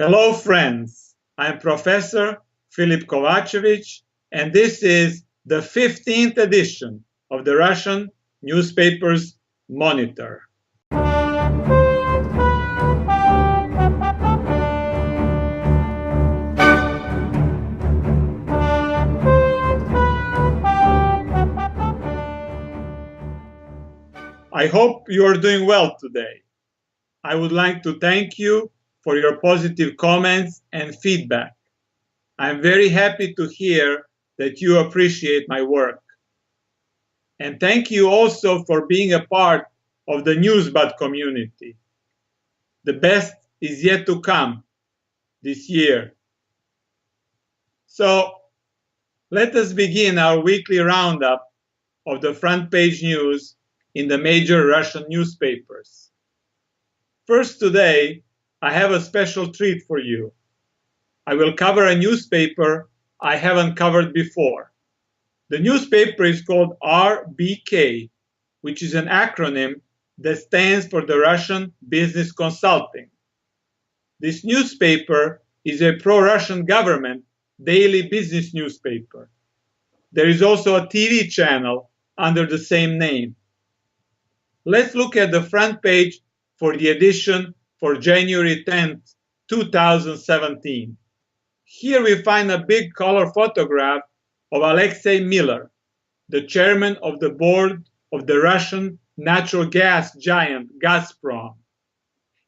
Hello, friends. I'm Professor Filip Kovacevic, and this is the 15th edition of the Russian newspaper's Monitor. I hope you are doing well today. I would like to thank you for your positive comments and feedback. I'm very happy to hear that you appreciate my work. And thank you also for being a part of the Newsbud community. The best is yet to come this year. So let us begin our weekly roundup of the front page news in the major Russian newspapers. First today, I have a special treat for you. I will cover a newspaper I haven't covered before. The newspaper is called RBK, which is an acronym that stands for the Russian Business Consulting. This newspaper is a pro-Russian government daily business newspaper. There is also a TV channel under the same name. Let's look at the front page for the edition for January 10th, 2017. Here we find a big color photograph of Alexei Miller, the chairman of the board of the Russian natural gas giant Gazprom.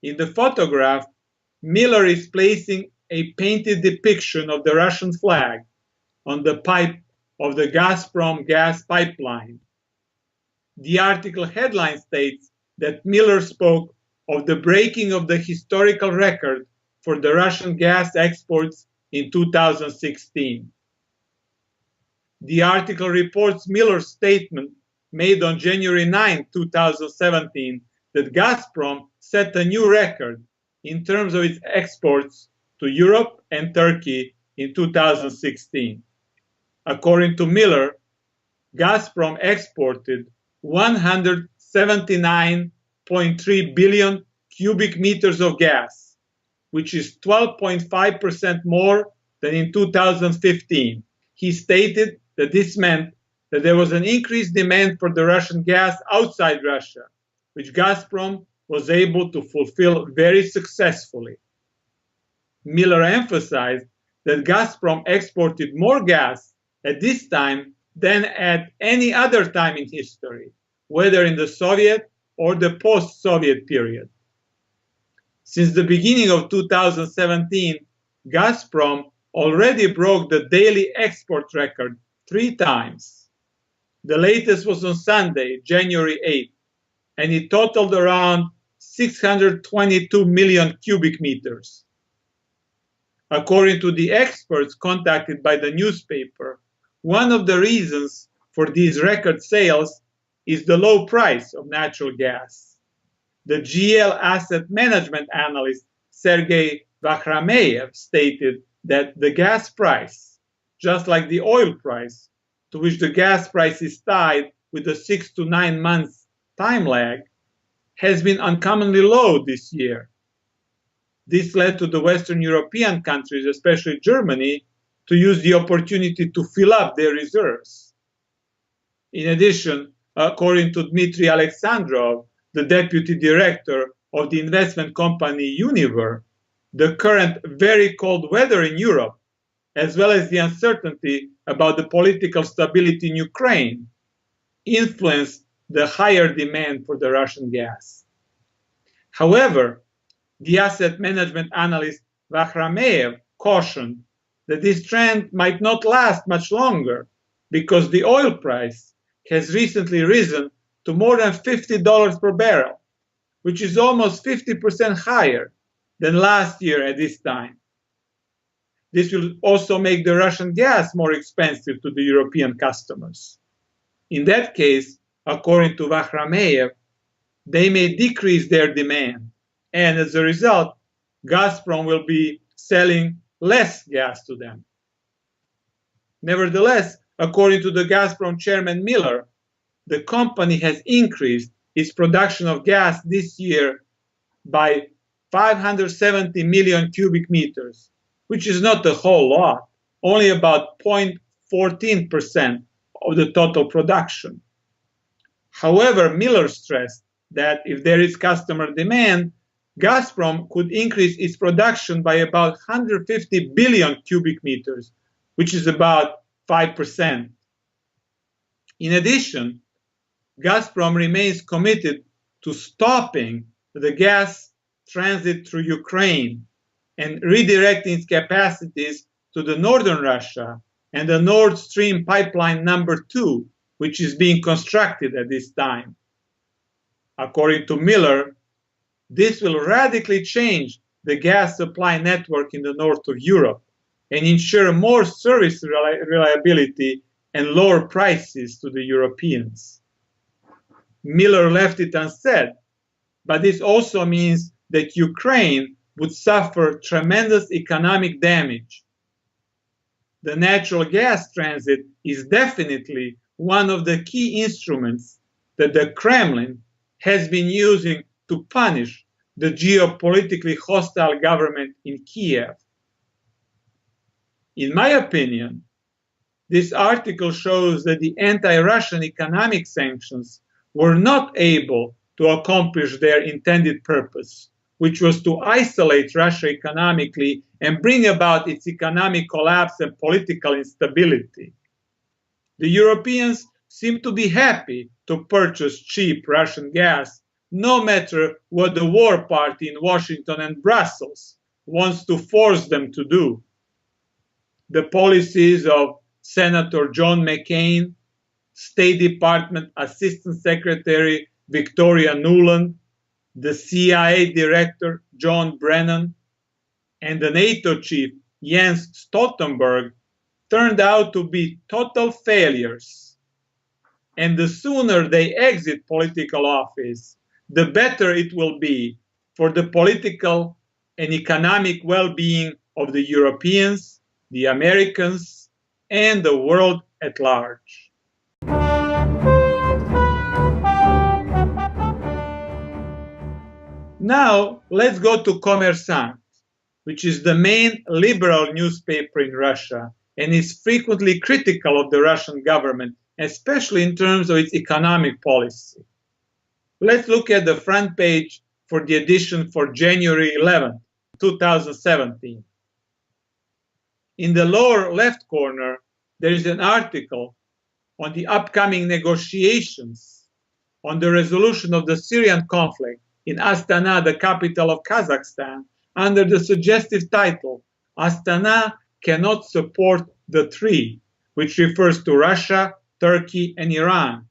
In the photograph, Miller is placing a painted depiction of the Russian flag on the pipe of the Gazprom gas pipeline. The article headline states that Miller spoke of the breaking of the historical record for the Russian gas exports in 2016. The article reports Miller's statement made on January 9, 2017, that Gazprom set a new record in terms of its exports to Europe and Turkey in 2016. According to Miller, Gazprom exported 179.3 billion cubic meters of gas, which is 12.5% more than in 2015. He stated that this meant that there was an increased demand for the Russian gas outside Russia, which Gazprom was able to fulfill very successfully. Miller emphasized that Gazprom exported more gas at this time than at any other time in history, whether in the Soviet or the post-Soviet period. Since the beginning of 2017, Gazprom already broke the daily export record 3 times. The latest was on Sunday, January 8th, and it totaled around 622 million cubic meters. According to the experts contacted by the newspaper, one of the reasons for these record sales is the low price of natural gas. The GL asset management analyst Sergei Vakhrameyev stated that the gas price, just like the oil price, to which the gas price is tied with a 6 to 9 months time lag, has been uncommonly low this year. This led to the Western European countries, especially Germany, to use the opportunity to fill up their reserves. In addition, according to Dmitry Alexandrov, the deputy director of the investment company Univer, the current very cold weather in Europe, as well as the uncertainty about the political stability in Ukraine, influenced the higher demand for the Russian gas. However, the asset management analyst Vakhrameyev cautioned that this trend might not last much longer because the oil price has recently risen to more than $50 per barrel, which is almost 50% higher than last year at this time. This will also make the Russian gas more expensive to the European customers. In that case, according to Vakhrameyev, they may decrease their demand, and as a result, Gazprom will be selling less gas to them. Nevertheless, according to the Gazprom chairman Miller, the company has increased its production of gas this year by 570 million cubic meters, which is not a whole lot, only about 0.14% of the total production. However, Miller stressed that if there is customer demand, Gazprom could increase its production by about 150 billion cubic meters, which is about 5%. In addition, Gazprom remains committed to stopping the gas transit through Ukraine and redirecting its capacities to the northern Russia and the Nord Stream pipeline number 2, which is being constructed at this time. According to Miller, this will radically change the gas supply network in the north of Europe and ensure more service reliability and lower prices to the Europeans. Miller left it unsaid, but this also means that Ukraine would suffer tremendous economic damage. The natural gas transit is definitely one of the key instruments that the Kremlin has been using to punish the geopolitically hostile government in Kiev. In my opinion, this article shows that the anti-Russian economic sanctions were not able to accomplish their intended purpose, which was to isolate Russia economically and bring about its economic collapse and political instability. The Europeans seem to be happy to purchase cheap Russian gas, no matter what the war party in Washington and Brussels wants to force them to do. The policies of Senator John McCain, State Department Assistant Secretary Victoria Nuland, the CIA Director John Brennan, and the NATO chief Jens Stoltenberg turned out to be total failures. And the sooner they exit political office, the better it will be for the political and economic well-being of the Europeans, the Americans, and the world at large. Now, let's go to Kommersant, which is the main liberal newspaper in Russia and is frequently critical of the Russian government, especially in terms of its economic policy. Let's look at the front page for the edition for January 11, 2017. In the lower left corner, there is an article on the upcoming negotiations on the resolution of the Syrian conflict in Astana, the capital of Kazakhstan, under the suggestive title, Astana cannot support the three, which refers to Russia, Turkey, and Iran.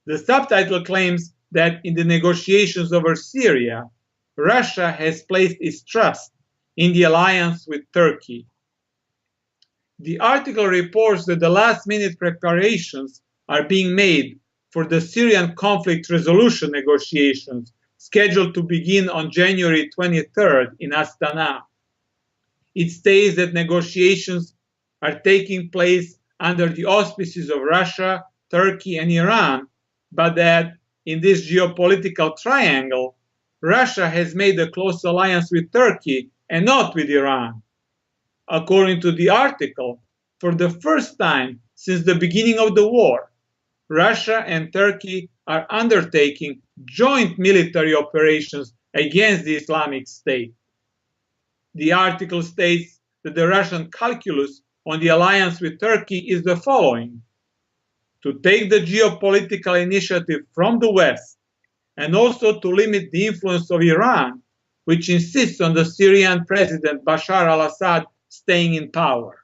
The subtitle claims that in the negotiations over Syria, Russia has placed its trust in the alliance with Turkey. The article reports that the last-minute preparations are being made for the Syrian conflict resolution negotiations scheduled to begin on January 23rd in Astana. It states that negotiations are taking place under the auspices of Russia, Turkey, and Iran, but that in this geopolitical triangle, Russia has made a close alliance with Turkey and not with Iran. According to the article, for the first time since the beginning of the war, Russia and Turkey are undertaking joint military operations against the Islamic State. The article states that the Russian calculus on the alliance with Turkey is the following: to take the geopolitical initiative from the West and also to limit the influence of Iran, which insists on the Syrian president Bashar al-Assad staying in power.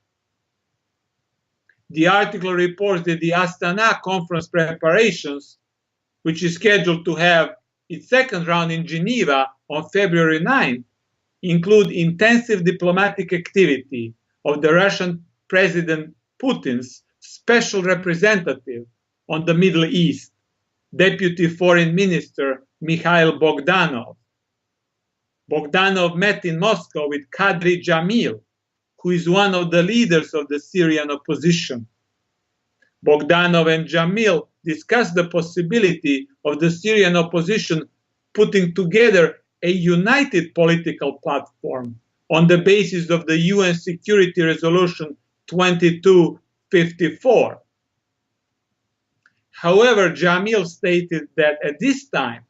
The article reports that the Astana conference preparations, which is scheduled to have its second round in Geneva on February 9th, include intensive diplomatic activity of the Russian President Putin's special representative on the Middle East, Deputy Foreign Minister Mikhail Bogdanov. Bogdanov met in Moscow with Kadri Jamil, who is one of the leaders of the Syrian opposition. Bogdanov and Jamil discussed the possibility of the Syrian opposition putting together a united political platform on the basis of the UN Security Resolution 2254. However, Jamil stated that at this time,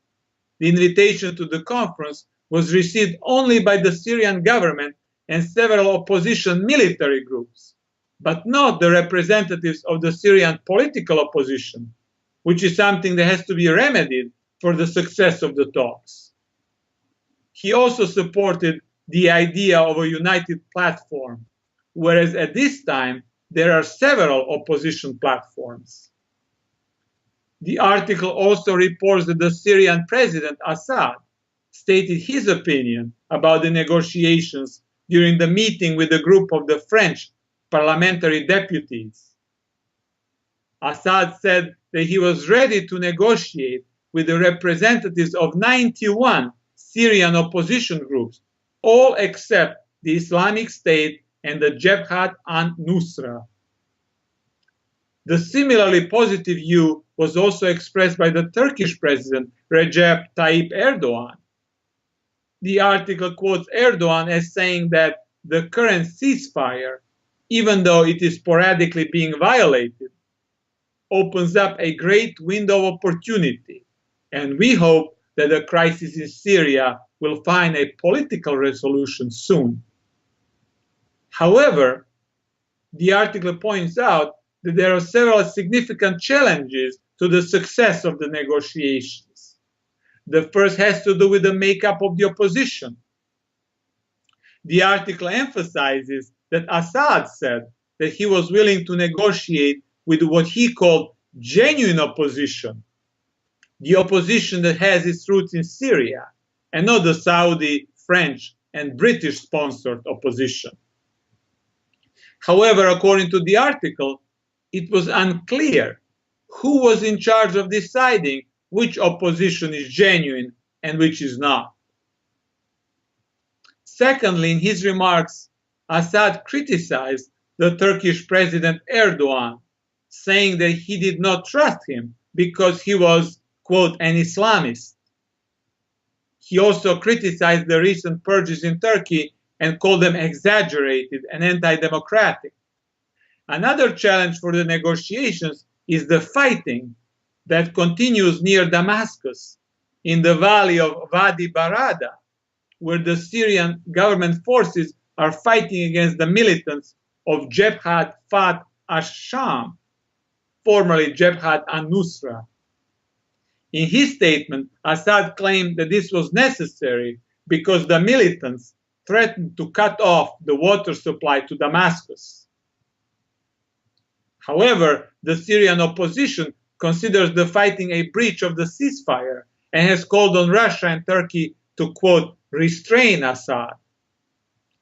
the invitation to the conference was received only by the Syrian government and several opposition military groups, but not the representatives of the Syrian political opposition, which is something that has to be remedied for the success of the talks. He also supported the idea of a united platform, whereas at this time there are several opposition platforms. The article also reports that the Syrian president Assad stated his opinion about the negotiations during the meeting with a group of the French parliamentary deputies. Assad said that he was ready to negotiate with the representatives of 91 Syrian opposition groups, all except the Islamic State and the Jabhat an-Nusra. The similarly positive view was also expressed by the Turkish president Recep Tayyip Erdogan. The article quotes Erdogan as saying that the current ceasefire, even though it is sporadically being violated, opens up a great window of opportunity, and we hope that the crisis in Syria will find a political resolution soon. However, the article points out that there are several significant challenges to the success of the negotiations. The first has to do with the makeup of the opposition. The article emphasizes that Assad said that he was willing to negotiate with what he called genuine opposition, the opposition that has its roots in Syria, and not the Saudi, French, and British-sponsored opposition. However, according to the article, it was unclear who was in charge of deciding which opposition is genuine and which is not. Secondly, in his remarks, Assad criticized the Turkish President Erdogan, saying that he did not trust him because he was, quote, an Islamist. He also criticized the recent purges in Turkey and called them exaggerated and anti-democratic. Another challenge for the negotiations is the fighting that continues near Damascus, in the valley of Wadi Barada, where the Syrian government forces are fighting against the militants of Jabhat Fath al-Sham, formerly Jabhat an-Nusra. In his statement, Assad claimed that this was necessary because the militants threatened to cut off the water supply to Damascus. However, the Syrian opposition considers the fighting a breach of the ceasefire and has called on Russia and Turkey to, quote, restrain Assad.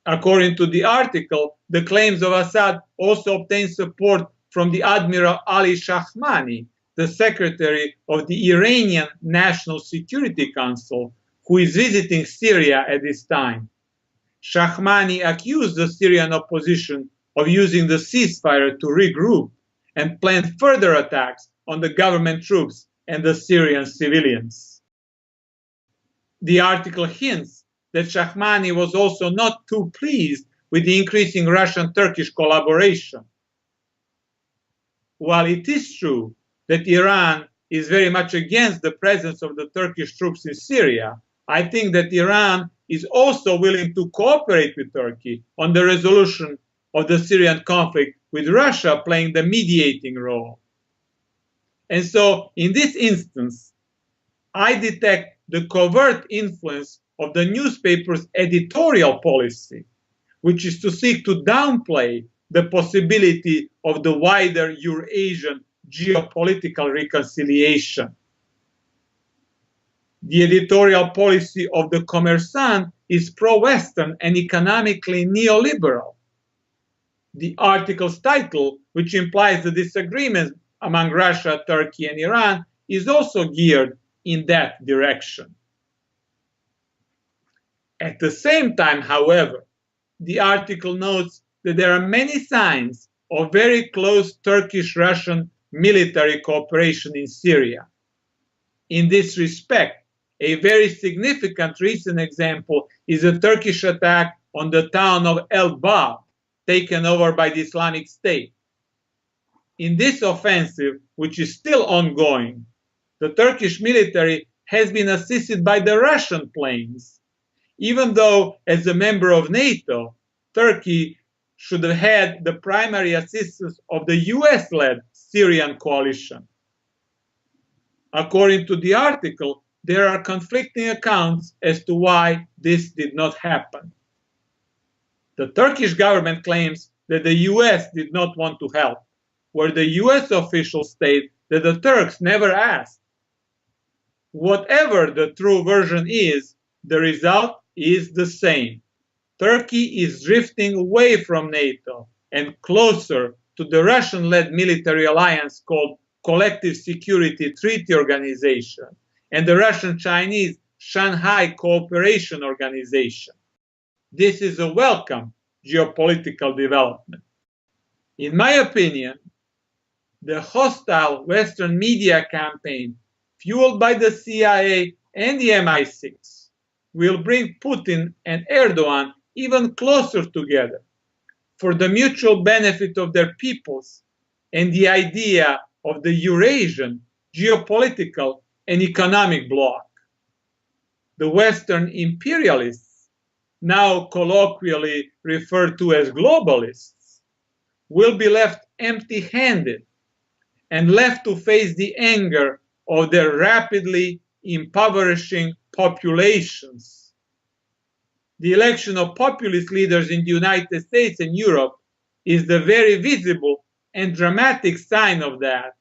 According to the article, the claims of Assad also obtained support from the Admiral Ali Shahmani, the secretary of the Iranian National Security Council, who is visiting Syria at this time. Shahmani accused the Syrian opposition of using the ceasefire to regroup and planned further attacks on the government troops and the Syrian civilians. The article hints that Shahmani was also not too pleased with the increasing Russian-Turkish collaboration. While it is true that Iran is very much against the presence of the Turkish troops in Syria, I think that Iran is also willing to cooperate with Turkey on the resolution of the Syrian conflict, with Russia playing the mediating role. And so, in this instance, I detect the covert influence of the newspaper's editorial policy, which is to seek to downplay the possibility of the wider Eurasian geopolitical reconciliation. The editorial policy of the Kommersant is pro-Western and economically neoliberal. The article's title, which implies the disagreements among Russia, Turkey, and Iran, is also geared in that direction. At the same time, however, the article notes that there are many signs of very close Turkish-Russian military cooperation in Syria. In this respect, A very significant recent example is a Turkish attack on the town of El Bab, taken over by the Islamic State. In this offensive, which is still ongoing, the Turkish military has been assisted by the Russian planes, even though, as a member of NATO, Turkey should have had the primary assistance of the US-led Syrian coalition. According to the article, there are conflicting accounts as to why this did not happen. The Turkish government claims that the US did not want to help, where the US officials state that the Turks never asked. Whatever the true version is, the result is the same. Turkey is drifting away from NATO and closer to the Russian-led military alliance called Collective Security Treaty Organization and the Russian-Chinese Shanghai Cooperation Organization. This is a welcome geopolitical development. In my opinion, the hostile Western media campaign fueled by the CIA and the MI6 will bring Putin and Erdogan even closer together for the mutual benefit of their peoples and the idea of the Eurasian geopolitical and economic bloc. The Western imperialists, now colloquially referred to as globalists, will be left empty-handed and left to face the anger of their rapidly impoverishing populations. The election of populist leaders in the United States and Europe is the very visible and dramatic sign of that,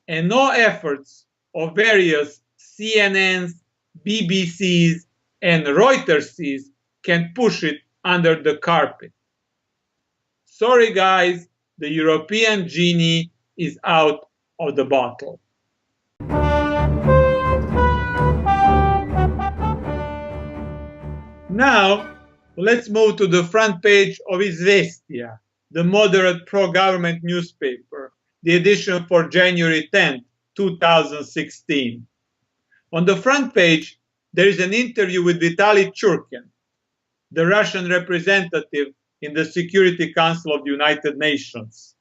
and no efforts of various CNNs, BBCs, and Reuterses can push it under the carpet. Sorry guys, the European genie is out of the bottle. Now, let's move to the front page of Izvestia, the moderate pro-government newspaper, the edition for January 10, 2016. On the front page, there is an interview with Vitaly Churkin, the Russian representative in the Security Council of the United Nations.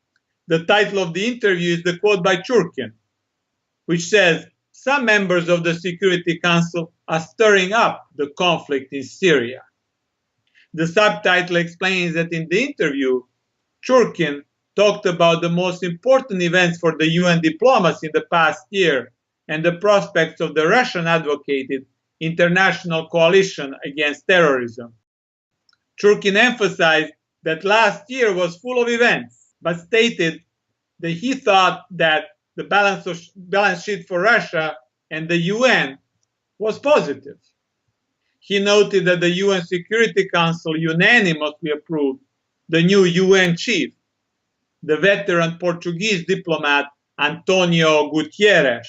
The title of the interview is the quote by Churkin, which says, "Some members of the Security Council are stirring up the conflict in Syria." The subtitle explains that in the interview, Churkin talked about the most important events for the UN diplomacy in the past year and the prospects of the Russian-advocated international coalition against terrorism. Churkin emphasized that last year was full of events, but stated that he thought that the balance sheet for Russia and the UN was positive. He noted that the UN Security Council unanimously approved the new UN chief, the veteran Portuguese diplomat Antonio Guterres.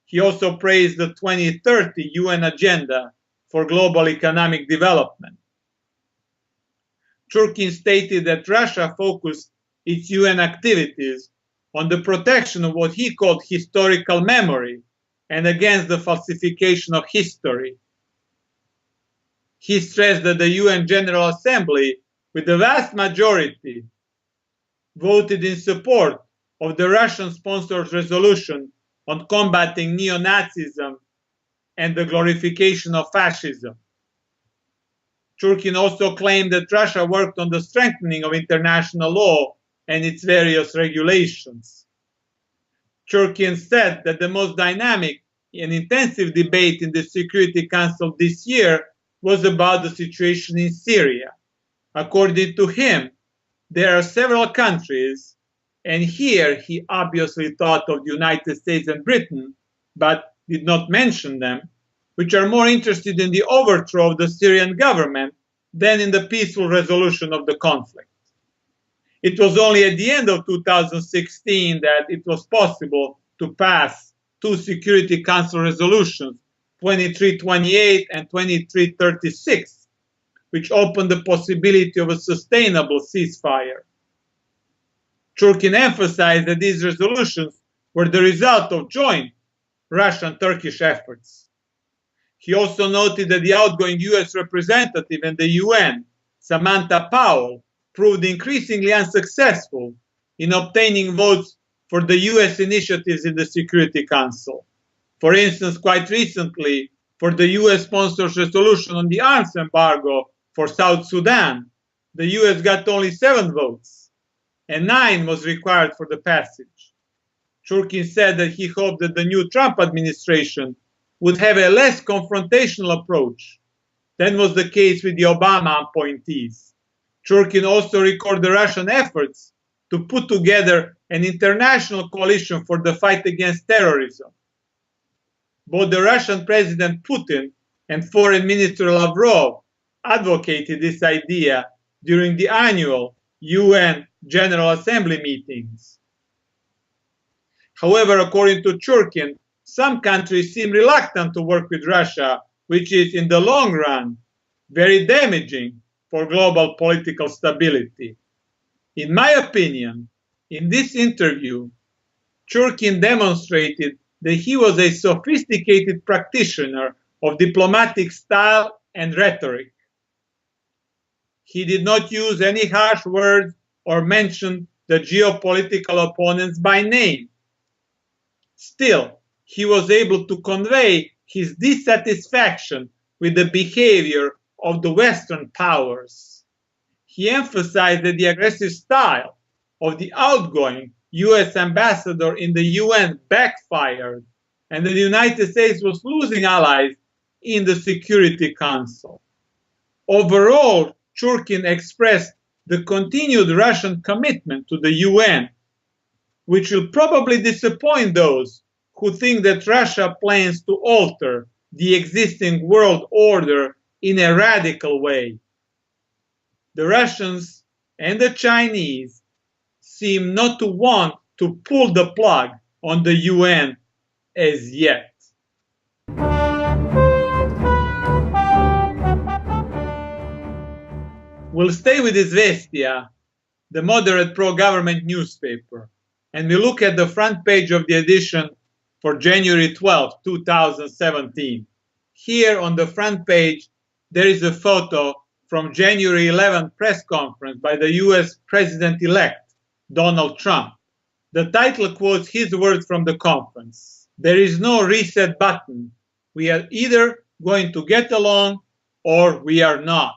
He also praised the 2030 UN Agenda for Global Economic Development. Churkin stated that Russia focused its UN activities on the protection of what he called historical memory and against the falsification of history. He stressed that the UN General Assembly, with the vast majority, voted in support of the Russian-sponsored resolution on combating neo-Nazism and the glorification of fascism. Churkin also claimed that Russia worked on the strengthening of international law and its various regulations. Churkin said that the most dynamic and intensive debate in the Security Council this year was about the situation in Syria. According to him, there are several countries, and here he obviously thought of the United States and Britain, but did not mention them, which are more interested in the overthrow of the Syrian government than in the peaceful resolution of the conflict. It was only at the end of 2016 that it was possible to pass two Security Council resolutions, 2328 and 2336, which opened the possibility of a sustainable ceasefire. Churkin emphasized that these resolutions were the result of joint Russian-Turkish efforts. He also noted that the outgoing US representative in the UN, Samantha Powell, proved increasingly unsuccessful in obtaining votes for the US initiatives in the Security Council. For instance, quite recently, for the US-sponsored resolution on the arms embargo for South Sudan, the US got only 7 votes, and 9 was required for the passage. Churkin said that he hoped that the new Trump administration would have a less confrontational approach than was the case with the Obama appointees. Churkin also recalled the Russian efforts to put together an international coalition for the fight against terrorism. Both the Russian President Putin and Foreign Minister Lavrov advocated this idea during the annual UN General Assembly meetings. However, according to Churkin, some countries seem reluctant to work with Russia, which is, in the long run, very damaging for global political stability. In my opinion, in this interview, Churkin demonstrated that he was a sophisticated practitioner of diplomatic style and rhetoric. He did not use any harsh words or mention the geopolitical opponents by name. Still, he was able to convey his dissatisfaction with the behavior of the Western powers. He emphasized that the aggressive style of the outgoing US ambassador in the UN backfired, and that the United States was losing allies in the Security Council. Overall, Churkin expressed the continued Russian commitment to the UN, which will probably disappoint those who think that Russia plans to alter the existing world order in a radical way. The Russians and the Chinese seem not to want to pull the plug on the UN as yet. We'll stay with Izvestia, the moderate pro-government newspaper, and we look at the front page of the edition for January 12, 2017. Here on the front page, there is a photo from January 11th press conference by the US President-elect Donald Trump. The title quotes his words from the conference. There is no reset button. We are either going to get along or we are not.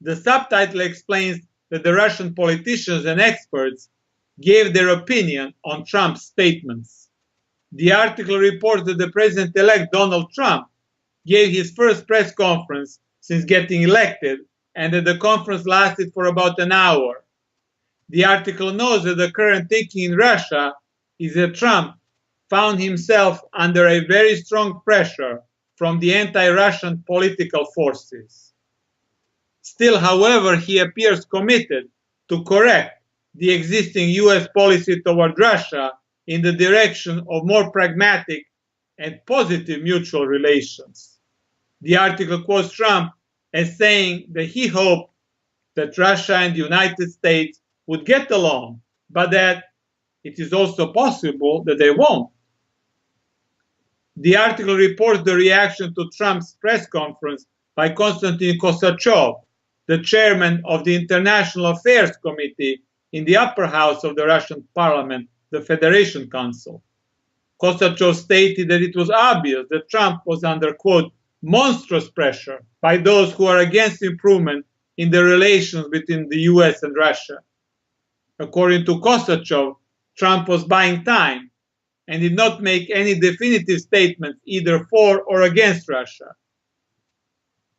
The subtitle explains that the Russian politicians and experts gave their opinion on Trump's statements. The article reports that the President-elect Donald Trump gave his first press conference since getting elected, and that the conference lasted for about an hour. The article notes that the current thinking in Russia is that Trump found himself under a very strong pressure from the anti-Russian political forces. Still, however, he appears committed to correct the existing US policy toward Russia in the direction of more pragmatic and positive mutual relations. The article quotes Trump as saying that he hoped that Russia and the United States would get along, but that it is also possible that they won't. The article reports the reaction to Trump's press conference by Konstantin Kosachev, the chairman of the International Affairs Committee in the upper house of the Russian parliament, the Federation Council. Kosachev stated that it was obvious that Trump was under, quote, monstrous pressure by those who are against improvement in the relations between the US and Russia. According to Kosachev, Trump was buying time and did not make any definitive statements either for or against Russia.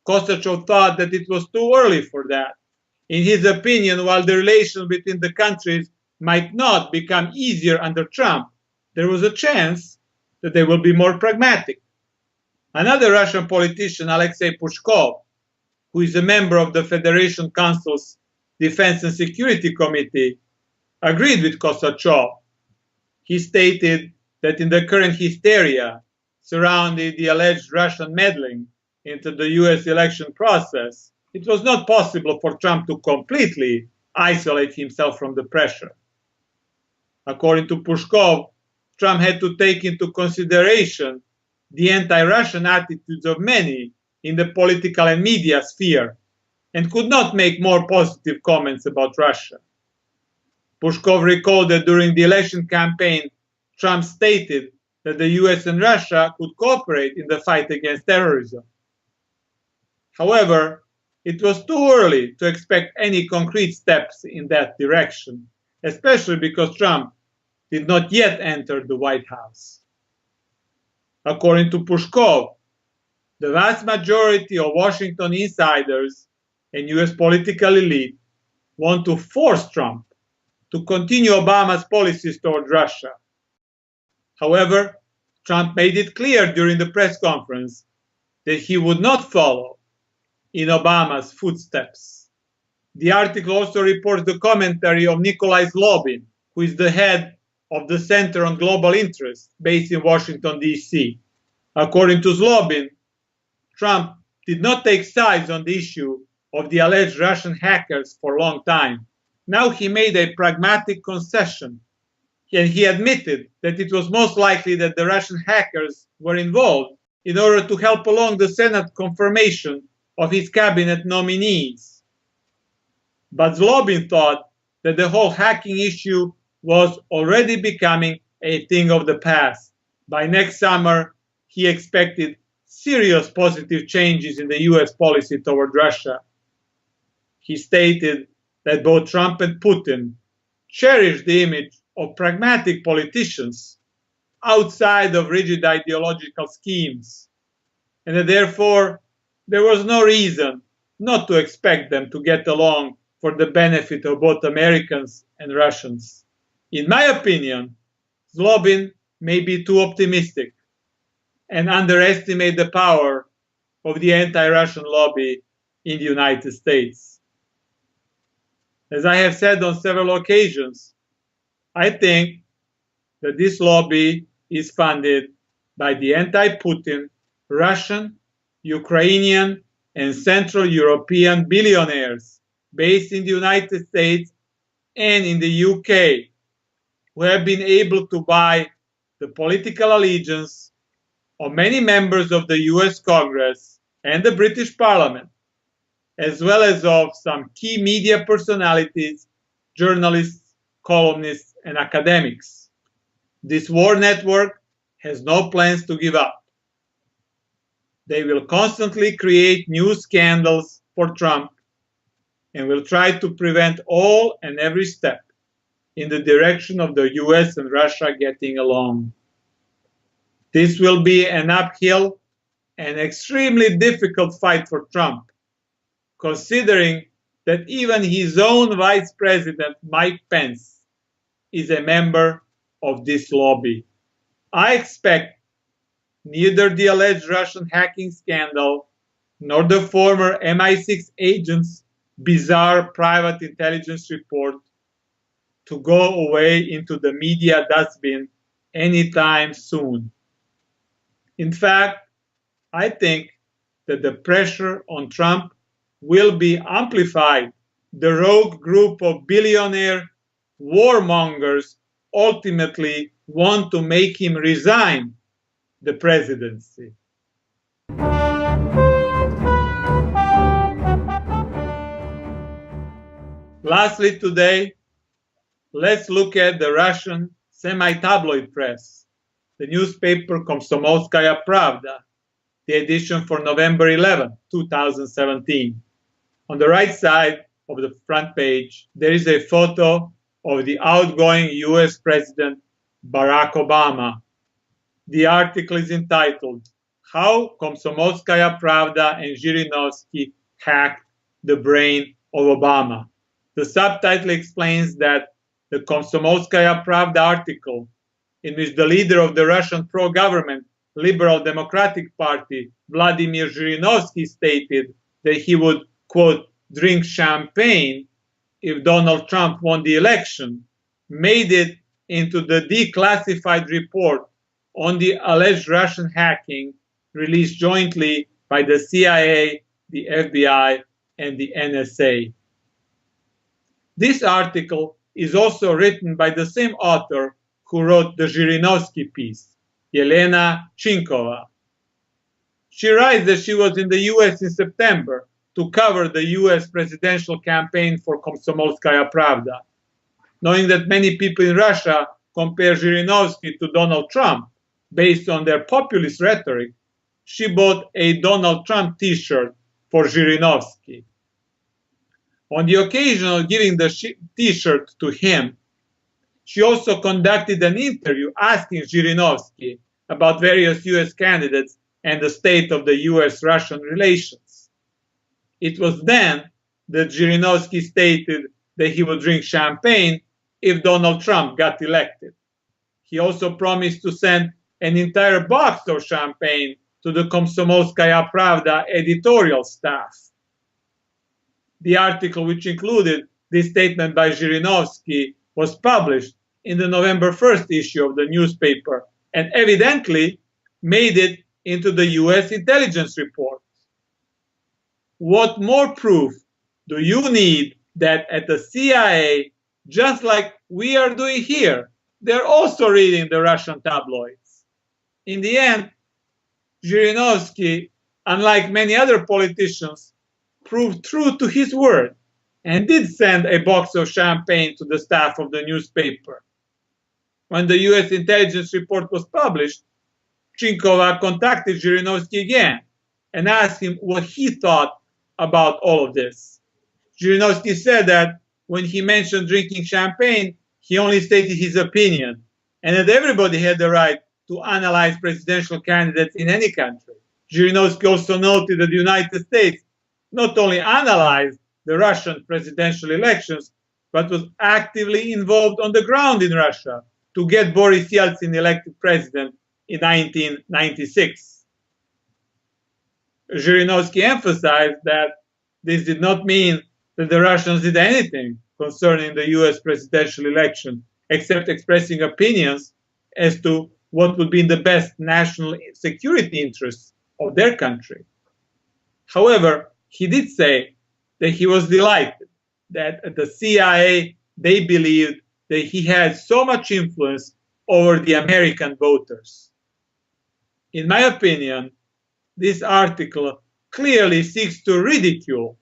Kosachev thought that it was too early for that. In his opinion, while the relations between the countries might not become easier under Trump, there was a chance that they will be more pragmatic. Another Russian politician, Alexei Pushkov, who is a member of the Federation Council's Defense and Security Committee, agreed with Kosachev. He stated that in the current hysteria surrounding the alleged Russian meddling into the US election process, it was not possible for Trump to completely isolate himself from the pressure. According to Pushkov, Trump had to take into consideration the anti-Russian attitudes of many in the political and media sphere and could not make more positive comments about Russia. Pushkov recalled that during the election campaign, Trump stated that the US and Russia could cooperate in the fight against terrorism. However, it was too early to expect any concrete steps in that direction, especially because Trump did not yet enter the White House. According to Pushkov, the vast majority of Washington insiders and US political elite want to force Trump to continue Obama's policies toward Russia. However, Trump made it clear during the press conference that he would not follow in Obama's footsteps. The article also reports the commentary of Nikolai Zlobin, who is the head of the Center on Global Interests based in Washington, D.C. According to Zlobin, Trump did not take sides on the issue of the alleged Russian hackers for a long time. Now he made a pragmatic concession, and he admitted that it was most likely that the Russian hackers were involved in order to help along the Senate confirmation of his cabinet nominees. But Zlobin thought that the whole hacking issue was already becoming a thing of the past. By next summer, he expected serious positive changes in the US policy toward Russia. He stated that both Trump and Putin cherish the image of pragmatic politicians outside of rigid ideological schemes, and that therefore there was no reason not to expect them to get along for the benefit of both Americans and Russians. In my opinion, Zlobin may be too optimistic and underestimate the power of the anti-Russian lobby in the United States. As I have said on several occasions, I think that this lobby is funded by the anti-Putin Russian, Ukrainian, and Central European billionaires based in the United States and in the UK, who have been able to buy the political allegiance of many members of the US Congress and the British Parliament, as well as of some key media personalities, journalists, columnists, and academics. This war network has no plans to give up. They will constantly create new scandals for Trump and will try to prevent all and every step in the direction of the US and Russia getting along. This will be an uphill and extremely difficult fight for Trump, considering that even his own Vice President, Mike Pence, is a member of this lobby. I expect neither the alleged Russian hacking scandal nor the former MI6 agent's bizarre private intelligence report to go away into the media dustbin anytime soon. In fact, I think that the pressure on Trump will be amplified. The rogue group of billionaire warmongers ultimately want to make him resign the presidency. Lastly today, let's look at the Russian semi-tabloid press, the newspaper Komsomolskaya Pravda, the edition for November 11, 2017. On the right side of the front page, there is a photo of the outgoing US President Barack Obama. The article is entitled, How Komsomolskaya Pravda and Zhirinovsky Hacked the Brain of Obama. The subtitle explains that the Komsomolskaya Pravda article, in which the leader of the Russian pro-government Liberal Democratic Party, Vladimir Zhirinovsky, stated that he would, quote, drink champagne if Donald Trump won the election, made it into the declassified report on the alleged Russian hacking released jointly by the CIA, the FBI, and the NSA. This article is also written by the same author who wrote the Zhirinovsky piece, Yelena Chinkova. She writes that she was in the US in September to cover the US presidential campaign for Komsomolskaya Pravda. Knowing that many people in Russia compare Zhirinovsky to Donald Trump based on their populist rhetoric, she bought a Donald Trump t-shirt for Zhirinovsky. On the occasion of giving the t-shirt to him, she also conducted an interview asking Zhirinovsky about various US candidates and the state of the US-Russian relations. It was then that Zhirinovsky stated that he would drink champagne if Donald Trump got elected. He also promised to send an entire box of champagne to the Komsomolskaya Pravda editorial staff. The article, which included this statement by Zhirinovsky, was published in the November 1st issue of the newspaper and evidently made it into the US intelligence report. What more proof do you need that at the CIA, just like we are doing here, they're also reading the Russian tabloids? In the end, Zhirinovsky, unlike many other politicians, proved true to his word and did send a box of champagne to the staff of the newspaper. When the US intelligence report was published, Chinkova contacted Zhirinovsky again and asked him what he thought about all of this. Zhirinovsky said that when he mentioned drinking champagne, he only stated his opinion, and that everybody had the right to analyze presidential candidates in any country. Zhirinovsky also noted that the United States not only analyzed the Russian presidential elections, but was actively involved on the ground in Russia to get Boris Yeltsin elected president in 1996. Zhirinovsky emphasized that this did not mean that the Russians did anything concerning the US presidential election, except expressing opinions as to what would be in the best national security interests of their country. However, he did say that he was delighted that at the CIA they believed that he had so much influence over the American voters. In my opinion, this article clearly seeks to ridicule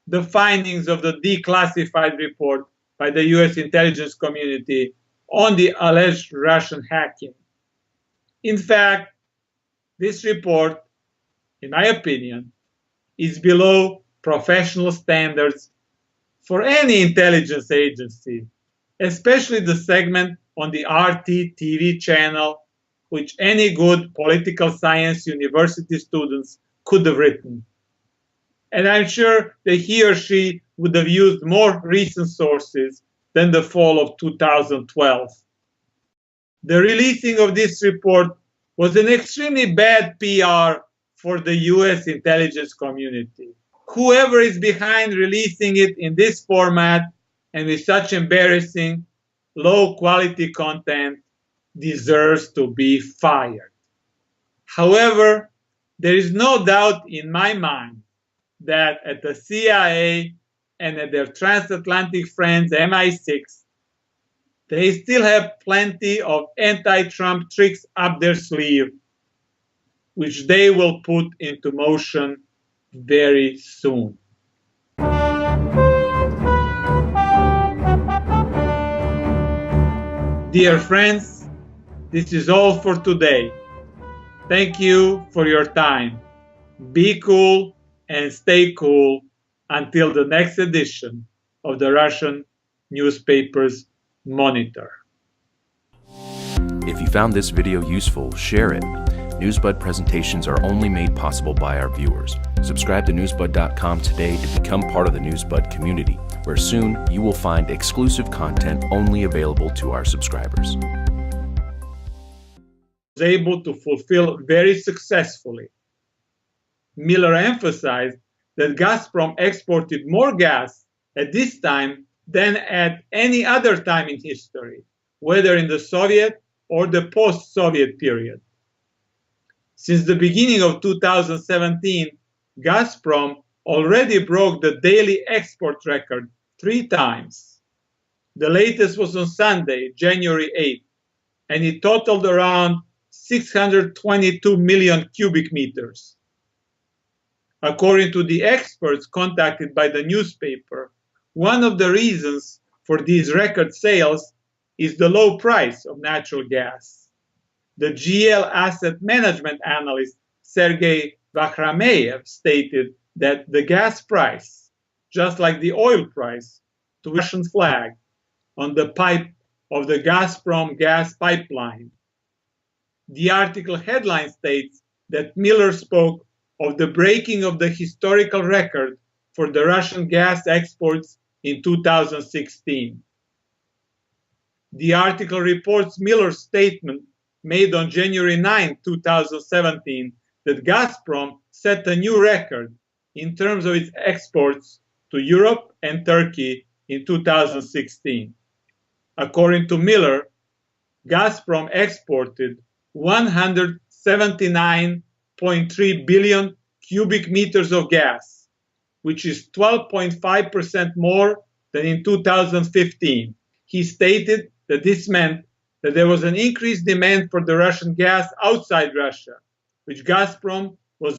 the findings of the declassified report by the US intelligence community on the alleged Russian hacking. In fact, this report, in my opinion, is below professional standards for any intelligence agency, especially the segment on the RT TV channel, which any good political science university students could have written. And I'm sure that he or she would have used more recent sources than the fall of 2012. The releasing of this report was an extremely bad PR for the US intelligence community. Whoever is behind releasing it in this format and with such embarrassing, low-quality content deserves to be fired. However, there is no doubt in my mind that at the CIA and at their transatlantic friends MI6, they still have plenty of anti-Trump tricks up their sleeve, which they will put into motion very soon. Dear friends, this is all for today. Thank you for your time. Be cool and stay cool until the next edition of the Russian newspaper's Monitor. If you found this video useful, share it. Newsbud presentations are only made possible by our viewers. Subscribe to newsbud.com today to become part of the Newsbud community, where soon you will find exclusive content only available to our subscribers. Was able to fulfill very successfully. Miller emphasized that Gazprom exported more gas at this time than at any other time in history, whether in the Soviet or the post-Soviet period. Since the beginning of 2017, Gazprom already broke the daily export record 3 times. The latest was on Sunday, January 8th, and it totaled around 622 million cubic meters. According to the experts contacted by the newspaper, one of the reasons for these record sales is the low price of natural gas. The GL asset management analyst Sergei Vakhrameyev stated that the gas price, just like the oil price, to Russian flag on the pipe of the Gazprom gas pipeline. The article headline states that Miller spoke of the breaking of the historical record for the Russian gas exports in 2016. The article reports Miller's statement made on January 9, 2017, that Gazprom set a new record in terms of its exports to Europe and Turkey in 2016. According to Miller, Gazprom exported 179.3 billion cubic meters of gas, which is 12.5% more than in 2015. He stated that this meant that there was an increased demand for the Russian gas outside Russia, which Gazprom was.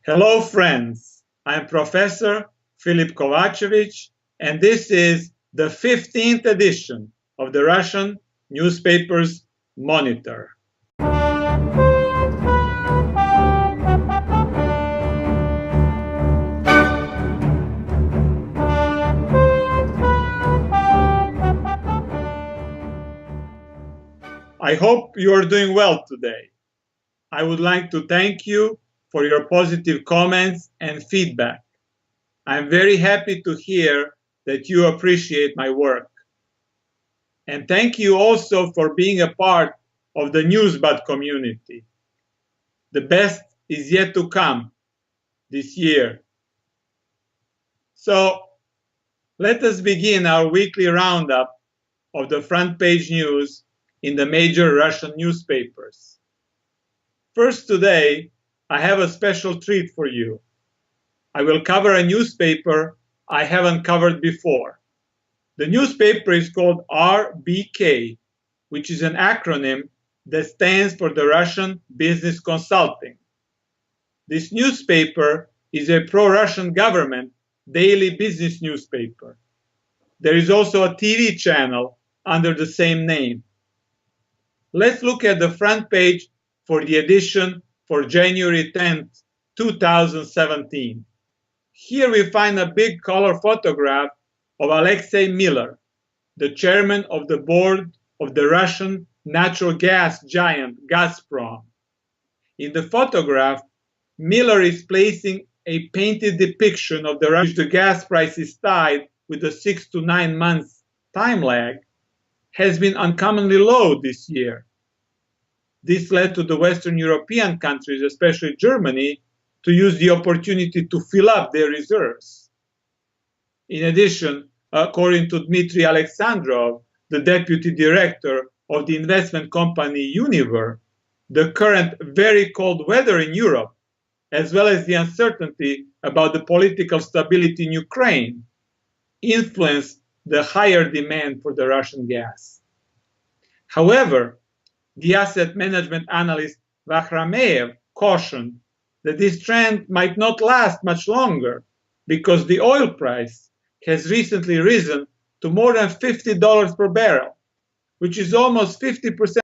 Hello, friends. I'm Professor Filip Kovacevic, and this is the 15th edition of the Russian newspaper's Monitor. I hope you are doing well today. I would like to thank you for your positive comments and feedback. I'm very happy to hear that you appreciate my work. And thank you also for being a part of the Newsbud community. The best is yet to come this year. So let us begin our weekly roundup of the front page news in the major Russian newspapers. First today, I have a special treat for you. I will cover a newspaper I haven't covered before. The newspaper is called RBK, which is an acronym that stands for the Russian Business Consulting. This newspaper is a pro-Russian government daily business newspaper. There is also a TV channel under the same name. Let's look at the front page for the edition for January 10th, 2017. Here we find a big color photograph of Alexei Miller, the chairman of the board of the Russian natural gas giant Gazprom. In the photograph, Miller is placing a painted depiction of the gas price is tied with a 6 to 9 months time lag, has been uncommonly low this year. This led to the Western European countries, especially Germany, to use the opportunity to fill up their reserves. In addition, according to Dmitry Alexandrov, the deputy director of the investment company Univer, the current very cold weather in Europe, as well as the uncertainty about the political stability in Ukraine, influenced the higher demand for the Russian gas. However, the asset management analyst Vakhrameyev cautioned that this trend might not last much longer because the oil price has recently risen to more than $50 per barrel, which is almost 50%